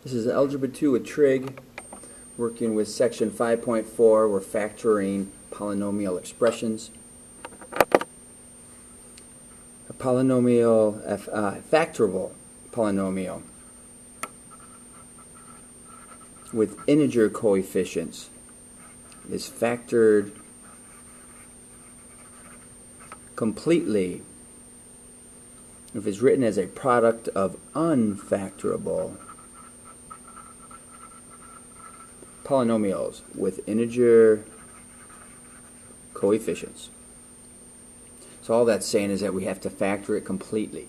This is Algebra 2 with trig, working with section 5.4. We're factoring polynomial expressions. A polynomial, factorable polynomial with integer coefficients is factored completely if it's written as a product of unfactorable polynomials with integer coefficients. So all that's saying is that we have to factor it completely.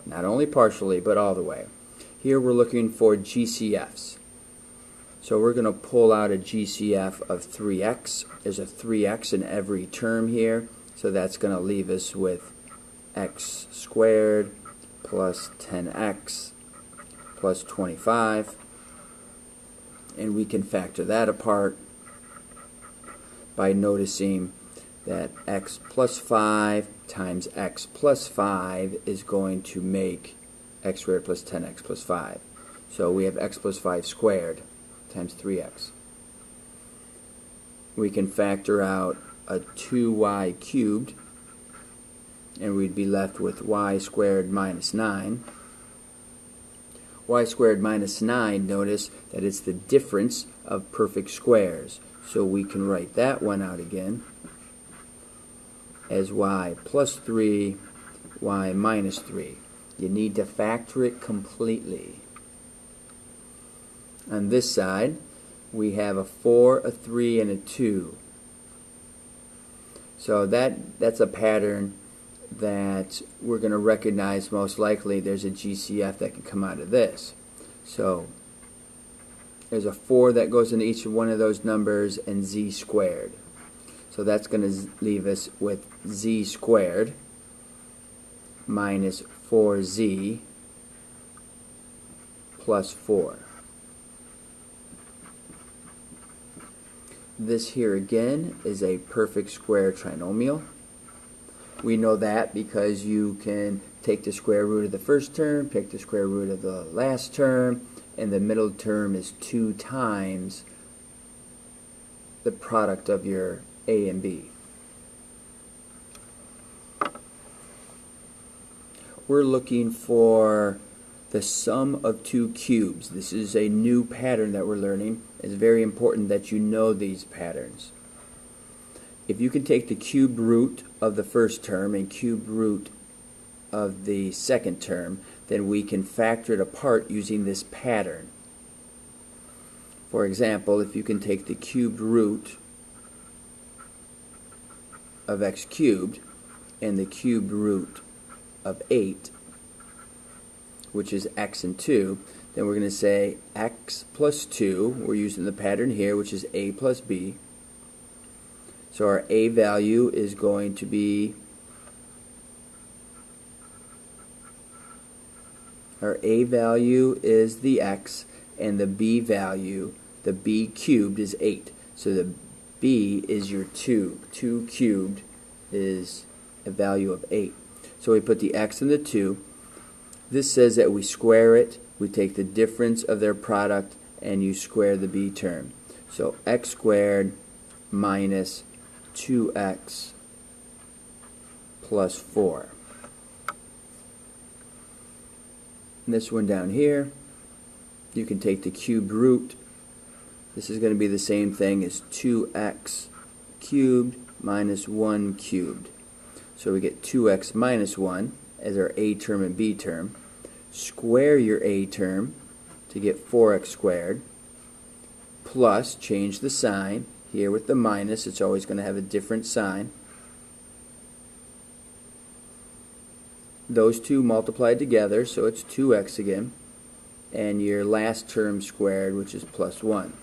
Not only partially, but all the way. Here we're looking for GCFs. So we're going to pull out a GCF of 3x. There's a 3x in every term here. So that's going to leave us with x squared plus 10x plus 25. And we can factor that apart by noticing that x plus 5 times x plus 5 is going to make x squared plus 10x plus 5. So we have x plus 5 squared times 3x. We can factor out a 2y cubed, and we'd be left with y squared minus 9. Y squared minus 9, notice that it's the difference of perfect squares. So we can write that one out again as y plus 3, y minus 3. You need to factor it completely. On this side, we have a 4, a 3, and a 2. So that's a pattern that we're going to recognize. Most likely there's a GCF that can come out of this. So there's a 4 that goes into each one of those numbers and z squared. So that's going to leave us with z squared minus 4z plus 4. This here again is a perfect square trinomial. We know that because you can take the square root of the first term, pick the square root of the last term, and the middle term is 2 times the product of your a and b. We're looking for the sum of 2 cubes. This is a new pattern that we're learning. It's very important that you know these patterns. If you can take the cube root of the first term and cube root of the second term, then we can factor it apart using this pattern. For example, if you can take the cube root of x cubed and the cube root of 8, which is x and 2, then we're going to say x plus 2, we're using the pattern here, which is a plus b. So our a value is going to be, our a value is the x, and the b value, the b cubed, is 8. So the b is your 2. 2 cubed is a value of 8. So we put the x and the 2. This says that we square it. We take the difference of their product and you square the b term. So x squared minus 2x plus 4. And this one down here, you can take the cube root. This is going to be the same thing as 2x cubed minus 1 cubed. So we get 2x minus 1 as our a term and b term. Square your a term to get 4x squared, plus change the sign. Here with the minus, it's always going to have a different sign. Those two multiplied together, so it's 2x again, and your last term squared, which is plus 1.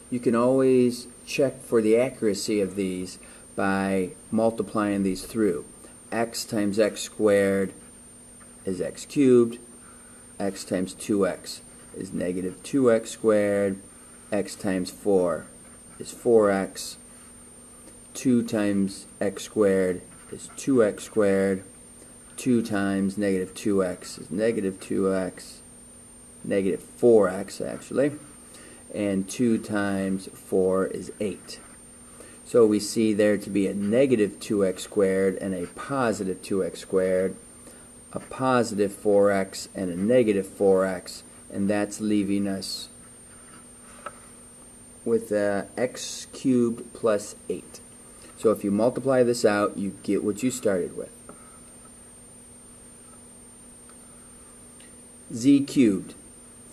You can always check for the accuracy of these by multiplying these through. X times x squared is x cubed. X times 2x is negative 2x squared. X times 4 is 4x. 2 times x squared is 2x squared. 2 times negative 2x is negative 2x. negative 4x actually, and 2 times 4 is 8. So we see there to be a negative 2x squared and a positive 2x squared, a positive 4x and a negative 4x, and that's leaving us with x cubed plus 8. So if you multiply this out, you get what you started with. Z cubed.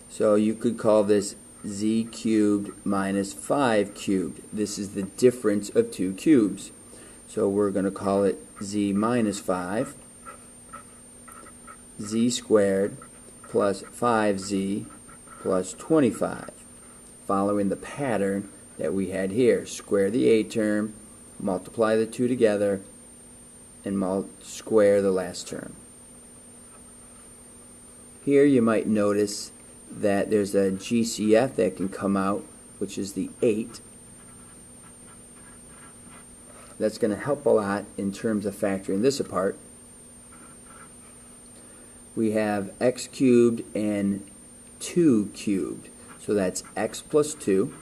So you could call this z cubed minus 5 cubed. This is the difference of two cubes. So we're going to call it z minus 5, z squared plus 5z plus 25, following the pattern that we had here. Square the a term, multiply the two together, and square the last term. Here you might notice that there's a GCF that can come out, which is the 8. That's going to help a lot in terms of factoring this apart. We have x cubed and 2 cubed, so that's x plus 2.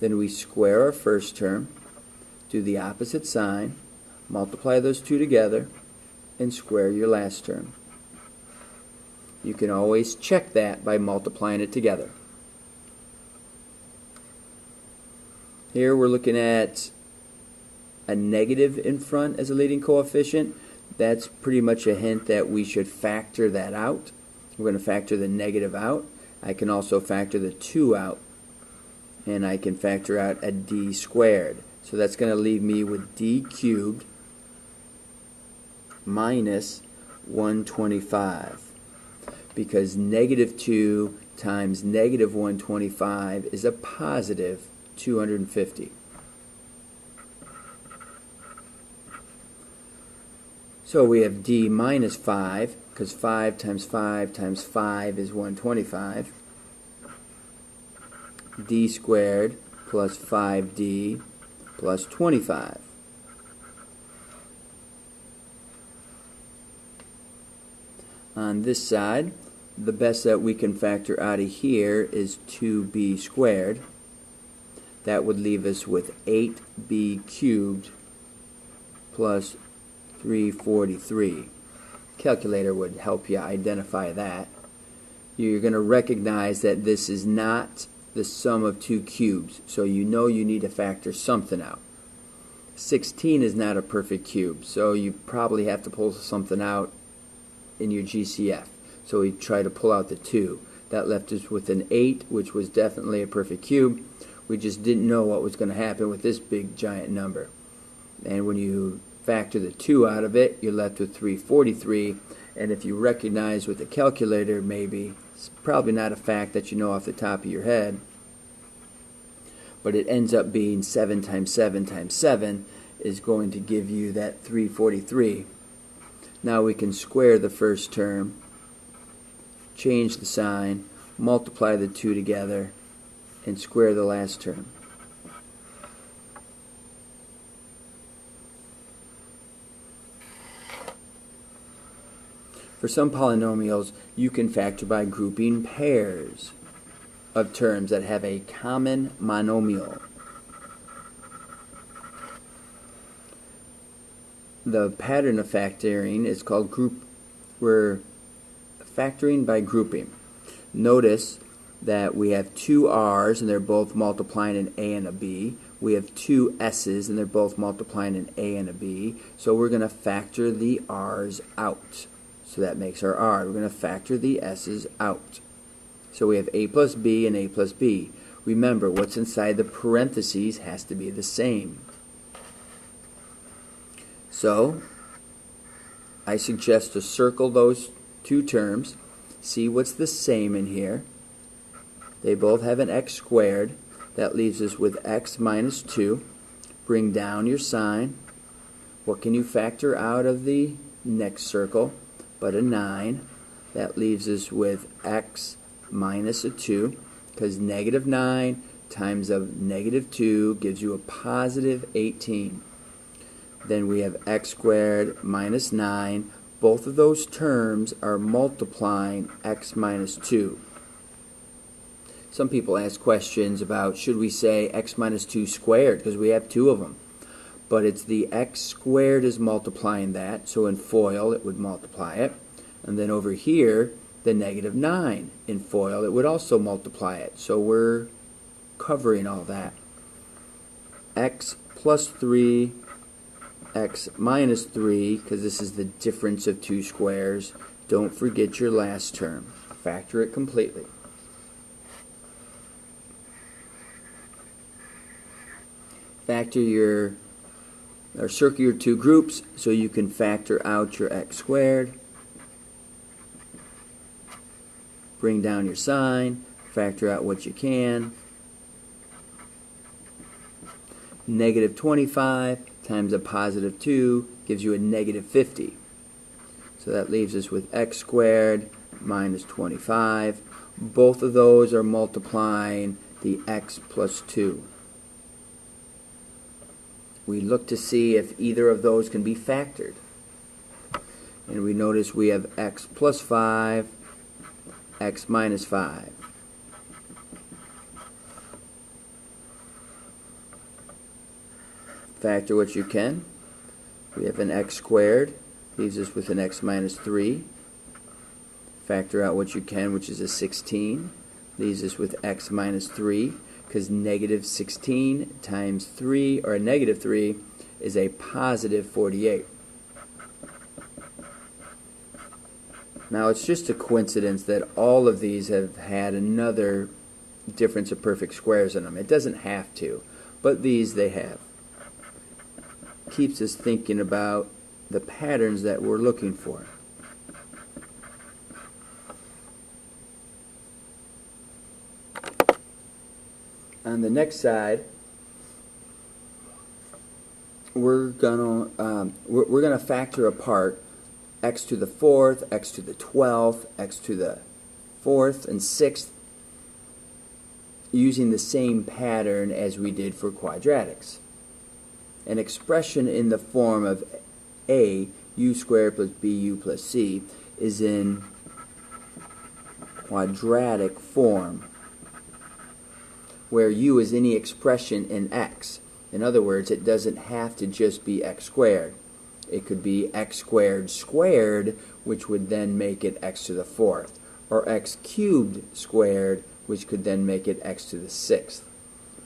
Then we square our first term, do the opposite sign, multiply those two together, and square your last term. You can always check that by multiplying it together. Here we're looking at a negative in front as a leading coefficient. That's pretty much a hint that we should factor that out. We're going to factor the negative out. I can also factor the 2 out, and I can factor out a d squared. So that's going to leave me with d cubed minus 125. Because negative 2 times negative 125 is a positive 250. So we have d minus 5, because 5 times 5 times 5 is 125. D squared plus 5d plus 25. On this side, the best that we can factor out of here is 2b squared. That would leave us with 8b cubed plus 343. Calculator would help you identify that. You're going to recognize that this is not the sum of two cubes, so you know you need to factor something out. 16 is not a perfect cube, so you probably have to pull something out in your GCF. So we try to pull out the 2. That left us with an 8, which was definitely a perfect cube. We just didn't know what was going to happen with this big giant number. And when you factor the 2 out of it, you're left with 343. And if you recognize with the calculator, maybe, it's probably not a fact that you know off the top of your head, but it ends up being 7 times 7 times 7 is going to give you that 343. Now we can square the first term, change the sign, multiply the two together, and square the last term. For some polynomials, you can factor by grouping pairs of terms that have a common monomial. The pattern of factoring is called we're factoring by grouping. Notice that we have two r's and they're both multiplying an a and a b. We have two s's and they're both multiplying an a and a b. So we're going to factor the r's out. So that makes our r. We're going to factor the s's out. So we have a plus b and a plus b. Remember, what's inside the parentheses has to be the same. So I suggest to circle those two terms, see what's the same in here. They both have an x squared. That leaves us with x minus 2. Bring down your sign. What can you factor out of the next circle but a 9? That leaves us with x minus a 2, because negative 9 times a negative 2 gives you a positive 18. Then we have x squared minus 9. Both of those terms are multiplying x minus 2. Some people ask questions about should we say x minus 2 squared, because we have two of them. But it's the x squared is multiplying that, so in FOIL it would multiply it. And then over here, the negative 9 in FOIL, it would also multiply it. So we're covering all that. X plus 3, x minus 3, because this is the difference of two squares. Don't forget your last term. Factor it completely. Factor your, or circle your two groups so you can factor out your x squared. Bring down your sign, factor out what you can. Negative 25 times a positive 2 gives you a negative 50. So that leaves us with x squared minus 25. Both of those are multiplying the x plus 2. We look to see if either of those can be factored. And we notice we have x plus 5, x minus 5. Factor what you can. We have an x squared, leaves us with an x minus 3. Factor out what you can, which is a 16. Leaves us with x minus 3, because negative 16 times 3, or a negative 3, is a positive 48. Now it's just a coincidence that all of these have had another difference of perfect squares in them. It doesn't have to, but these they have. Keeps us thinking about the patterns that we're looking for. On the next side, we're gonna factor apart x to the 4th, x to the 12th, x to the 4th and 6th using the same pattern as we did for quadratics. An expression in the form of a, u squared plus bu plus c, is in quadratic form, where u is any expression in x. In other words, it doesn't have to just be x squared. It could be x squared squared, which would then make it x to the 4th, or x cubed squared, which could then make it x to the 6th.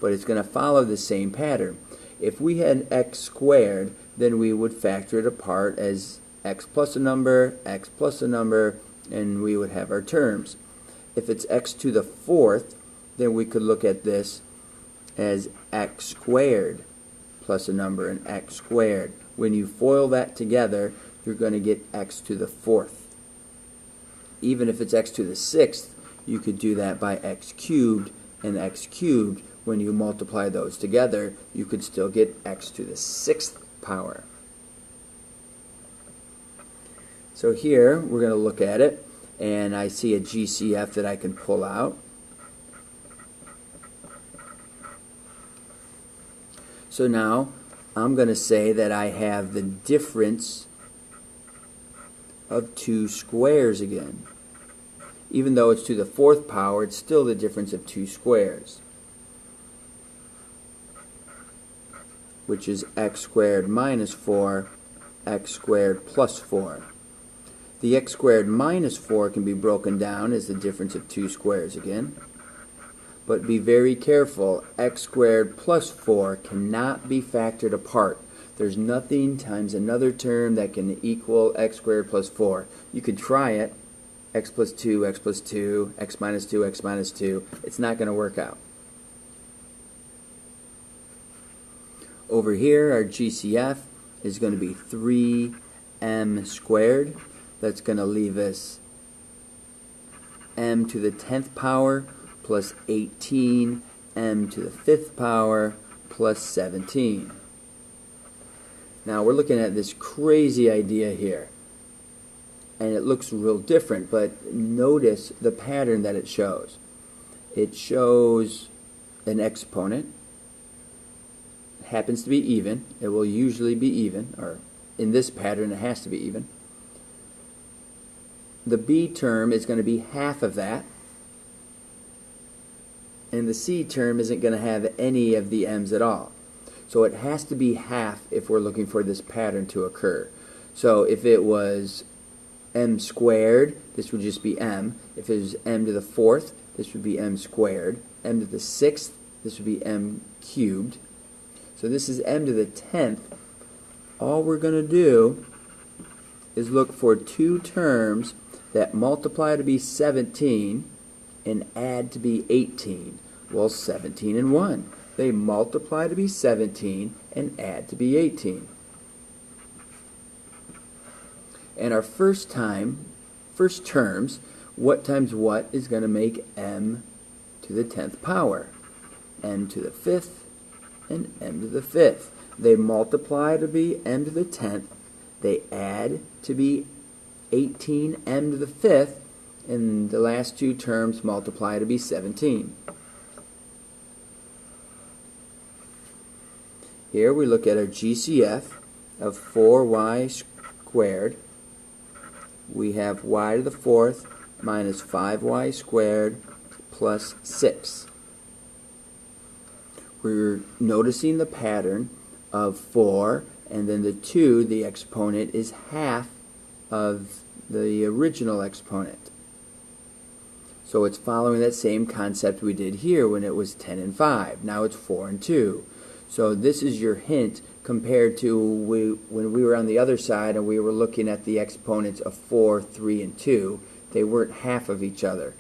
But it's going to follow the same pattern. If we had x squared, then we would factor it apart as x plus a number, and we would have our terms. If it's x to the 4th, then we could look at this as x squared plus a number and x squared. When you FOIL that together, you're going to get x to the 4th. Even if it's x to the 6th, you could do that by x cubed and x cubed. When you multiply those together, you could still get x to the 6th power. So here, we're going to look at it, and I see a GCF that I can pull out. So now, I'm going to say that I have the difference of two squares again. Even though it's to the 4th power, it's still the difference of two squares, which is x squared minus 4, x squared plus 4. The x squared minus 4 can be broken down as the difference of two squares again. But be very careful, x squared plus 4 cannot be factored apart. There's nothing times another term that can equal x squared plus 4. You could try it, x plus 2, x plus 2, x minus 2, x minus 2. It's not going to work out. Over here, our GCF is going to be 3m squared. That's going to leave us m to the 10th power plus 18, m to the 5th power plus 17. Now we're looking at this crazy idea here, and it looks real different, but notice the pattern that it shows. It shows an exponent. It happens to be even. It will usually be even, or in this pattern it has to be even. The b term is going to be half of that. and the C term isn't going to have any of the m's at all. So it has to be half if we're looking for this pattern to occur. So if it was m squared, this would just be m. If it was m to the fourth, this would be m squared. M to the sixth, this would be m cubed. So this is m to the 10th. All we're going to do is look for two terms that multiply to be 17 and add to be 18. Well, 17 and 1. They multiply to be 17 and add to be 18. And our first terms, what times what is going to make m to the 10th power? M to the 5th and m to the 5th. They multiply to be m to the 10th. They add to be 18 m to the 5th. And the last two terms multiply to be 17. Here we look at our GCF of 4y squared. We have y to the 4th minus 5y squared plus 6. We're noticing the pattern of 4, and then the 2, the exponent, is half of the original exponent. So it's following that same concept we did here when it was 10 and 5. Now it's 4 and 2. So this is your hint compared to when we were on the other side and we were looking at the exponents of 4, 3, and 2. They weren't half of each other.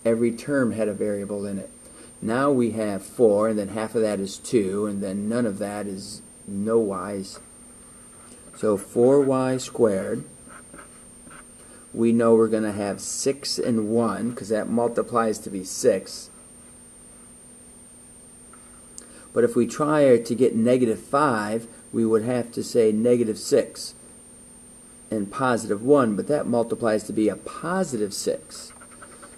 Every term had a variable in it. Now we have 4, and then half of that is 2, and then none of that is no y's. So 4y squared, we know we're going to have 6 and 1, because that multiplies to be 6. But if we try to get negative 5, we would have to say negative 6 and positive 1, but that multiplies to be a positive 6.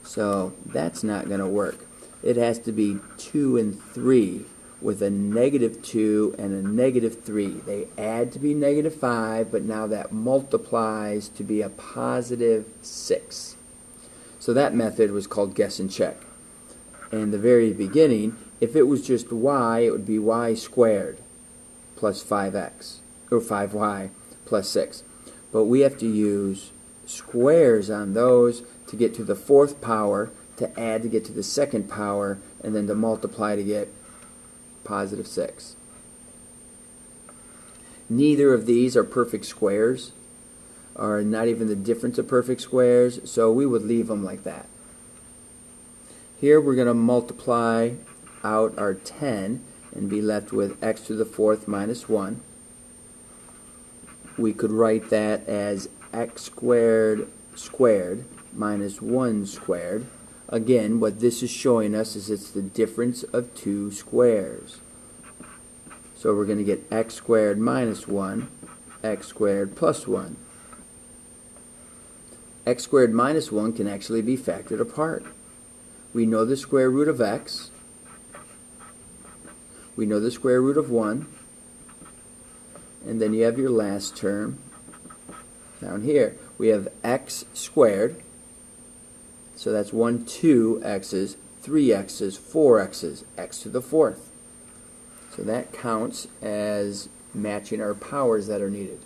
So that's not going to work. It has to be 2 and 3 with a negative 2 and a negative 3. They add to be negative 5, but now that multiplies to be a positive 6. So that method was called guess and check. In the very beginning, if it was just y, it would be y squared plus 5x, or 5y plus 6. But we have to use squares on those to get to the 4th power, to add to get to the 2nd power, and then to multiply to get positive 6. Neither of these are perfect squares, or not even the difference of perfect squares, so we would leave them like that. Here we're going to multiply out our 10 and be left with x to the 4th minus 1. We could write that as x squared squared minus 1 squared. Again, what this is showing us is it's the difference of two squares. So we're going to get x squared minus 1, x squared plus 1. X squared minus 1 can actually be factored apart. We know the square root of x. We know the square root of 1. And then you have your last term down here. We have x squared. So that's 2 x's, 3 x's, 4 x's, x to the 4th. So that counts as matching our powers that are needed.